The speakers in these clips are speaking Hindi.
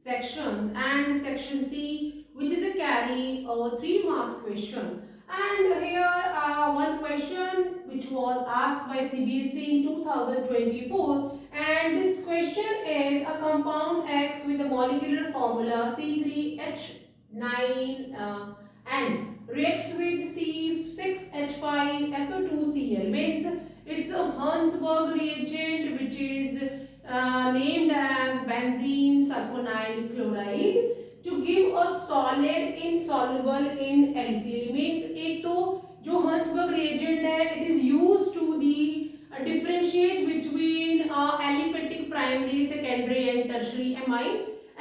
sections, and section C, which is a carry 3 marks question. And here one question which was asked by CBSE in 2024, and this question is a compound X with a molecular formula C3H9 reacts with C6H5SO2Cl, means it's a Hansberg reagent which is named as benzene sulfonyl chloride to give a solid insoluble in alkali. Means एक तो जो Hansberg reagent है, it is used to the differentiate between aliphatic primary, secondary and tertiary amine.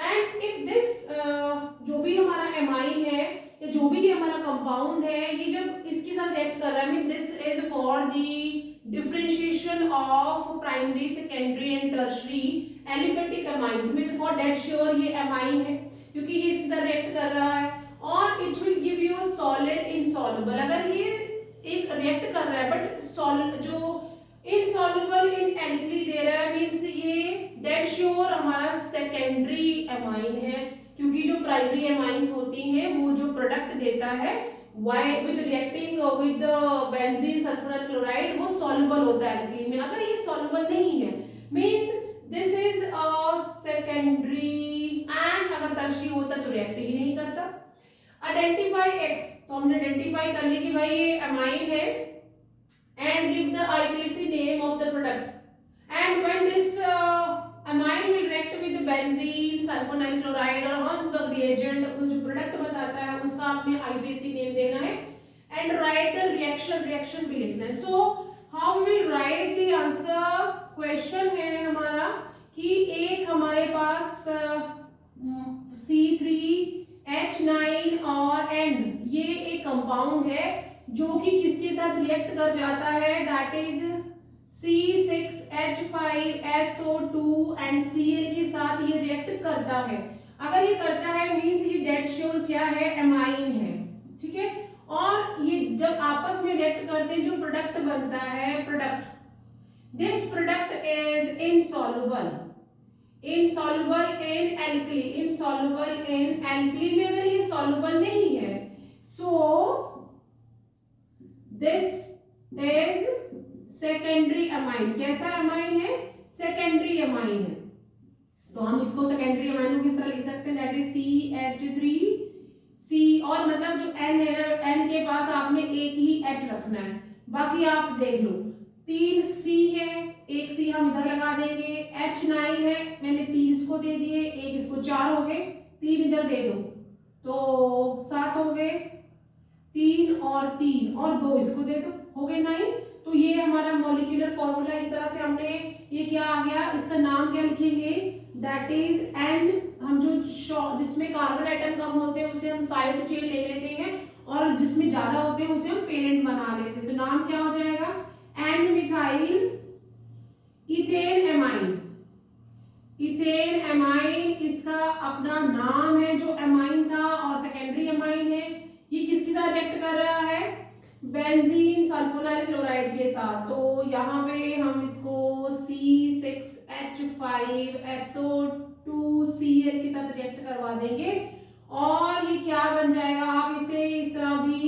And if this जो भी हमारा amine है या जो भी ये हमारा कंपाउंड है, ये जब इसके साथ रिएक्ट कर रहा है, mean this is for the differentiation of primary, secondary and tertiary aliphatic amines, means for that sure ये अमाइन है क्योंकि ये इसके साथ रिएक्ट कर रहा है, और it will give you a solid insoluble. अगर ये एक रिएक्ट कर रहा है बट जो इनसॉल्युबल इन एल्कली दे रहा है, मींस ये डेट श्योर हमारा सेकेंडरी अमाइन है, क्योंकि जो प्राइमरी अमाइंस होती हैं वो जो प्रोडक्ट देता है with reacting with benzene sulfonyl chloride वो सॉल्युबल होता है एल्कली में. अगर ये सॉल्युबल नहीं है means this is a secondary, and अगर टर्शियरी होता तो रिएक्ट ही नहीं करता. आइडेंटिफाई एक्स, तो हमने आइडेंटिफाई कर ली कि भाई ये अमाइन है, and give the IUPAC name of the product, and when this amine will react with benzene sulfonyl chloride और Hansberg reagent, जो प्रोडक्ट बताता है उसका आपने IUPAC नेम देना है, एंड राइट द रिएक्शन भी लिखना है. So how we will write the answer. Question है हमारा कि एक हमारे पास C3H9 और N ये एक कंपाउंड है जो कि किसके साथ रिएक्ट कर जाता है, that is C6H5SO2 and Cl के साथ ये रिएक्ट करता है. अगर ये करता है मींस ये डेड श्योर क्या है, एमाइन है. ठीक है, और ये जब आपस में रिएक्ट करते हैं जो प्रोडक्ट बनता है, product, this product is insoluble in alkali में अगर ये सॉल्युबल नहीं है, so this is secondary amine. कैसा अमाइन है, सेकेंडरी अमाइन है. तो हम इसको सेकेंडरी अमाइन को किस तरह लिख सकते हैं, दैट इज CH3C, और मतलब जो N है ना, N के पास आपने एक ही H रखना है, बाकी आप देख लो 3 C है, एक C हम इधर लगा देंगे, H9 है, मैंने 3 इसको दे दिए, एक इसको 4 हो गए, 3 इधर दे दो तो 7 हो गए, 3 और 2 इसको दे दो, हो गए 9. तो ये हमारा मॉलिक्यूलर फॉर्मूला इस तरह से हमने, ये क्या आ गया, इसका नाम क्या लिखेंगे, दैट इज N. हम जो जिसमें कार्बन आइटम कम होते हैं उसे हम साइड चेन ले लेते हैं, और जिसमें ज्यादा होते हैं उसे हम पेरेंट बना लेते हैं. तो नाम क्या हो जाएगा, N methyl ethane amine. Ethane amine इसका अपना नाम है जो एमाइन था, और सेकेंडरी एमाइन है. ये किसके साथ रिएक्ट कर रहा है, बेंजीन सल्फोनाइल क्लोराइड के साथ. तो यहाँ पे हम इसको C6H5SO2Cl के साथ रिएक्ट करवा देंगे, और ये क्या बन जाएगा, आप इसे इस तरह भी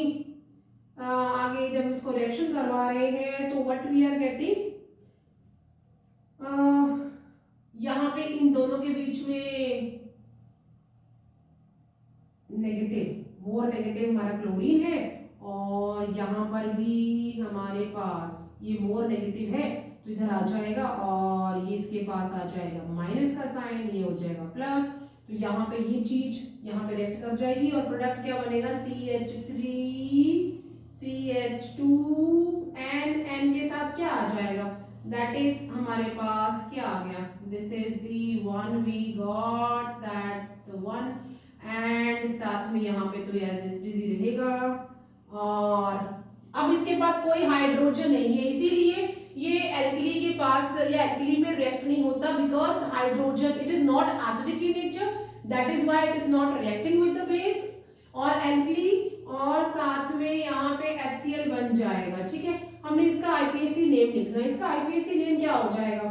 आगे जब इसको रिएक्शन करवा रहे हैं तो व्हाट वी आर गेटिंग, यहाँ पे इन दोनों के बीच में नेगेटिव, मोर नेगेटिव हमारा क्लोरीन है, और यहाँ पर भी हमारे पास ये मोर नेगेटिव है तो इधर आ जाएगा, और ये इसके पास आ जाएगा माइनस का साइन, ये हो जाएगा प्लस. तो यहाँ पे ये चीज यहाँ पे रिएक्ट कर जाएगी, और प्रोडक्ट क्या बनेगा, CH3CH2 N के साथ क्या आ जाएगा, दैट इज हमारे पास क्या आ गया, this is the one we got, that one, and साथ में यहाँ पे तो एज इट इज ही रहेगा. और अब इसके पास कोई हाइड्रोजन नहीं है, इसीलिए ये एल्कली के पास या एल्कली में रिएक्ट नहीं होता, because hydrogen, it is not acidic in nature, that is why it is not reacting with the base और एल्कली, और साथ में यहाँ पे HCl बन जाएगा. ठीक है, हमने इसका IUPAC नेम लिखना है. इसका IUPAC नेम क्या हो जाएगा,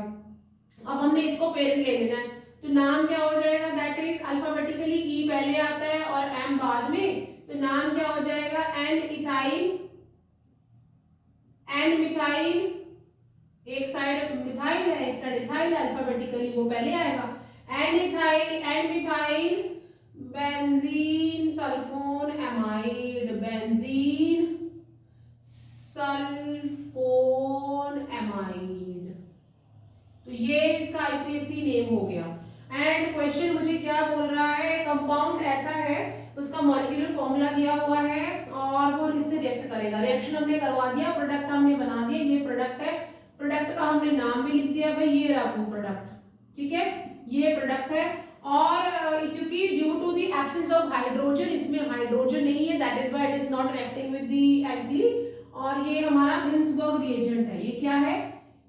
अब हमने इसको पेरेंट ले लेना है, तो तो नाम क्या हो जाएगा, दैट इज अल्फाबेटिकली ई पहले आता है और एम बाद में, तो नाम क्या हो जाएगा, एन इथाइल, एन मिथाइल, एक साइड मिथाइल है एक साइड इथाइल, अल्फाबेटिकली वो पहले आएगा, N ethyl, N methyl benzene sulphone amide, benzene sulphone amide. तो ये इसका आईपीएसी नेम हो गया। एंड क्वेश्चन मुझे क्या बोल रहा है, कंपाउंड ऐसा है, उसका मॉलिक्यूलर फॉर्मूला दिया हुआ है और वो इससे रिएक्ट करेगा। रिएक्शन हमने करवा दिया, प्रोडक्ट हमने बना दिया, ये प्रोडक्ट है, प्रोडक्ट का हमने नाम भी लिख दिया भाई, ये रहा वो प्रोडक्ट, ठीक है, ये प्रोडक्ट है। और क्योंकि due to the absence of hydrogen, इसमें हाइड्रोजन नहीं है, that is why it is not reacting with the alkene. और ये हमारा हिंसबर्ग रिएजेंट है, ये क्या है,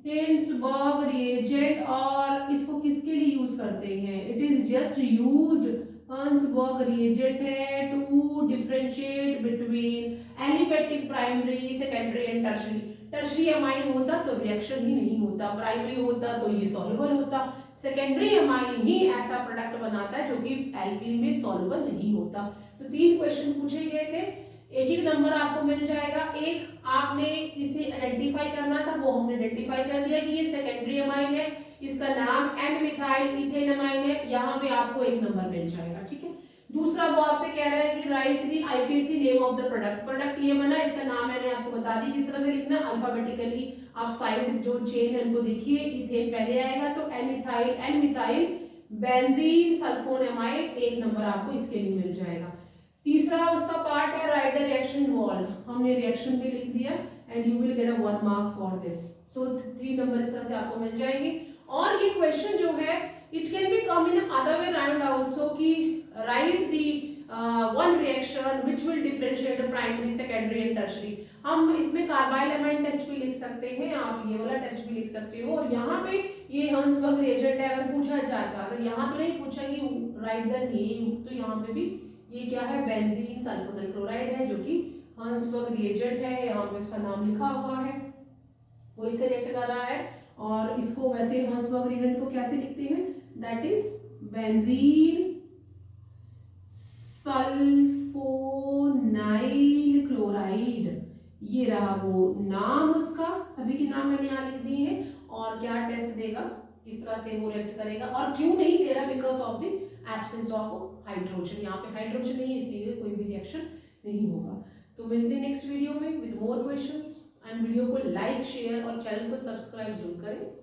हिंसबर्ग रिएजेंट। और इसको किसके लिए यूज करते हैं, it is just used, Hinsberg reagent है to differentiate between aliphatic primary secondary and tertiary. Tertiary amine होता तो रिएक्शन ही नहीं होता, प्राइमरी होता तो ये सॉल्युबल होता, सेकेंडरी अमाइन ही ऐसा प्रोडक्ट बनाता है जो कि एल्कीन में सॉल्युबल नहीं होता। तो 3 क्वेश्चन पूछे गए थे, एक नंबर आपको मिल जाएगा। एक आपने इसे आइडेंटिफाई करना था, वो हमने आइडेंटिफाई कर दिया कि ये सेकेंडरी अमाइन है, इसका नाम एन मिथाइल इथेन अमाइन है, यहाँ पे आपको 1 नंबर मिल जाएगा, ठीक है। दूसरा वो आपसे कह रहा है कि write the IPC name of the product, product ये बना, इसका नाम मैंने आपको बता दी किस तरह से लिखना, अल्फाबेटिकली आप साइड जो चेन है उनको देखिए, इथेन पहले आएगा, so N ethyl, N methyl benzene sulphone amide, 1 number आपको इसके लिए मिल जाएगा। तीसरा उसका पार्ट है राइट द रिएक्शन इन्वॉल्व्ड, हमने रिएक्शन भी लिख दिया and you will get a 1 mark for this, so 3 number इस तरह से आपको मिल जाएंगे। और ये क्वेश्चन जो है it can be come in other way round also, कि write the one reaction which will differentiate primary secondary and tertiary. हम इसमें कार्बाइल एमाइन टेस्ट भी लिख सकते हैं, आप ये वाला टेस्ट भी लिख सकते हो। और यहाँ पे ये हिंसबर्ग रिएजेंट है, अगर पूछा जाता, अगर यहाँ तो नहीं पूछा कि राइट द नेम, तो यहाँ पे भी ये क्या है, बेंजीन सल्फोनिल क्लोराइड है, जो कि हिंसबर्ग रिएजेंट है, यहाँ पे इसका नाम लिखा हुआ है, वो इससे रिएक्ट कर रहा है। और इसको वैसे हिंसबर्ग रिएजेंट को कैसे लिखते हैं, that is benzene sulfonyl chloride, ये रहा वो नाम उसका, सभी के नाम मैंने यहाँ लिख दिए हैं। और क्या टेस्ट देगा, किस तरह से वो रिएक्ट करेगा, और क्यों नहीं दे रहा, because of the absence of hydrogen, यहाँ पे हाइड्रोजन नहीं है इसलिए कोई भी रिएक्शन नहीं होगा। तो मिलते हैं नेक्स्ट वीडियो में with more questions, and video को लाइक शेयर और चैनल को सब्सक्राइब जरूर करें।